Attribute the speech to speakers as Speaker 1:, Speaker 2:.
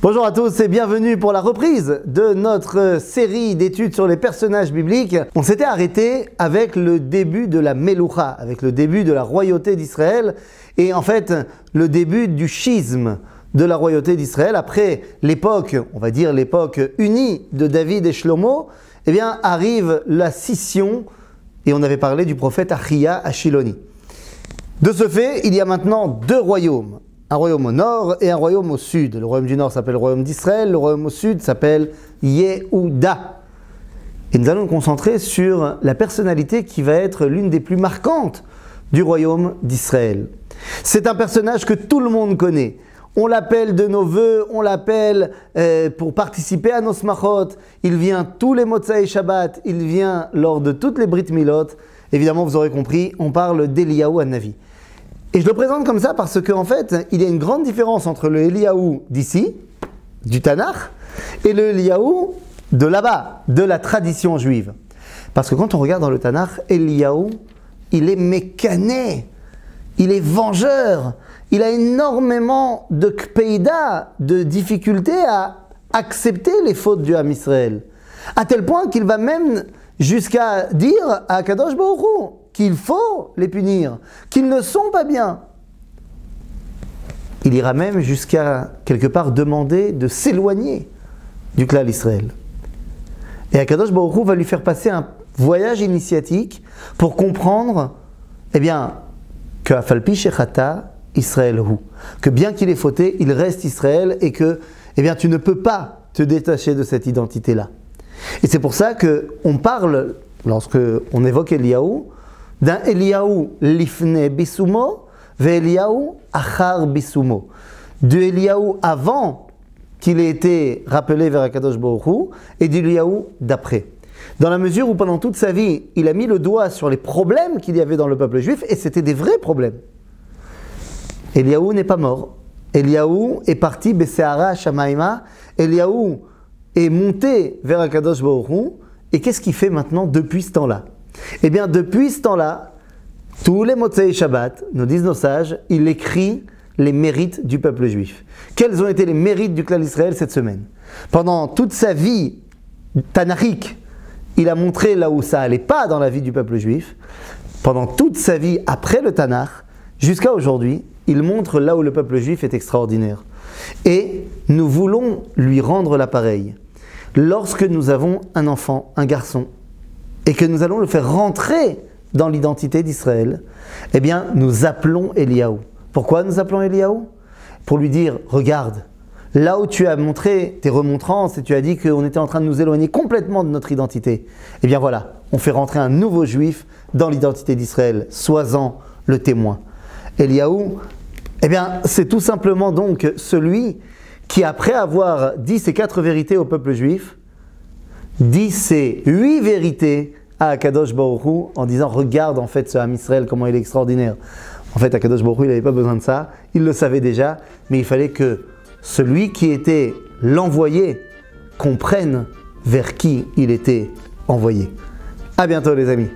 Speaker 1: Bonjour à tous et bienvenue pour la reprise de notre série d'études sur les personnages bibliques. On s'était arrêté avec le début de la Meloucha, avec le début de la royauté d'Israël et en fait le début du schisme de la royauté d'Israël. Après l'époque, on va dire l'époque unie de David et Shlomo, eh bien arrive la scission et on avait parlé du prophète Achia à Shiloni. De ce fait, il y a maintenant deux royaumes. Un royaume au nord et un royaume au sud. Le royaume du nord s'appelle le royaume d'Israël, le royaume au sud s'appelle Yehuda. Et nous allons nous concentrer sur la personnalité qui va être l'une des plus marquantes du royaume d'Israël. C'est un personnage que tout le monde connaît. On l'appelle de nos voeux, on l'appelle pour participer à nos smachot. Il vient tous les Motsai Shabbat, il vient lors de toutes les Brit Milot. Évidemment, vous aurez compris, on parle d'Eliyahu Hanavi. Et je le présente comme ça parce qu'en fait, il y a une grande différence entre le Eliyahu d'ici, du Tanakh, et le Eliyahu de là-bas, de la tradition juive. Parce que quand on regarde dans le Tanakh, Eliyahu, il est mécané, il est vengeur, il a énormément de kpeida, de difficultés à accepter les fautes du Ham Israël. À tel point qu'il va même jusqu'à dire à Kadosh Baruch Hu qu'il faut les punir, qu'ils ne sont pas bien. Il ira même jusqu'à quelque part demander de s'éloigner du clan d'Israël. Et Akadosh Baruch Hu va lui faire passer un voyage initiatique pour comprendre, eh bien, que Afalpi Shechata Israël hu, que bien qu'il ait fauté, il reste Israël et que, eh bien, tu ne peux pas te détacher de cette identité-là. Et c'est pour ça qu'on parle, lorsque on évoque Eliyahu, d'un Eliyahu lifne bisumo ve Eliyahu achar bisumo. De Eliyahu avant qu'il ait été rappelé vers Akadosh Baruch Hu et d'Eliyahu d'après. Dans la mesure où pendant toute sa vie, il a mis le doigt sur les problèmes qu'il y avait dans le peuple juif et c'était des vrais problèmes. Eliyahu n'est pas mort. Eliyahu est parti Beseara Shamaima. Eliyahu est monté vers Akadosh Baruch Hu. Et qu'est-ce qu'il fait maintenant depuis ce temps-là? Eh bien, depuis ce temps-là, tous les Motsei Shabbat, nous disent nos sages, il écrit les mérites du peuple juif. Quels ont été les mérites du clan d'Israël cette semaine? Pendant toute sa vie tanachique, il a montré là où ça allait pas dans la vie du peuple juif. Pendant toute sa vie après le Tanakh, jusqu'à aujourd'hui, il montre là où le peuple juif est extraordinaire. Et nous voulons lui rendre l'appareil. Lorsque nous avons un enfant, un garçon, et que nous allons le faire rentrer dans l'identité d'Israël, eh bien, nous appelons Eliyahu. Pourquoi nous appelons Eliyahu? Pour lui dire, regarde, là où tu as montré tes remontrances et tu as dit qu'on était en train de nous éloigner complètement de notre identité, eh bien voilà, on fait rentrer un nouveau juif dans l'identité d'Israël. Sois-en le témoin. Eliyahu, eh bien, c'est tout simplement donc celui qui, après avoir dit ces 4 vérités au peuple juif, dit ces 8 vérités à Akadosh Baruch Hu en disant regarde en fait ce Ham Israël comment il est extraordinaire. En fait Akadosh Baruch Hu il n'avait pas besoin de ça, il le savait déjà, mais il fallait que celui qui était l'envoyé comprenne vers qui il était envoyé. À bientôt les amis.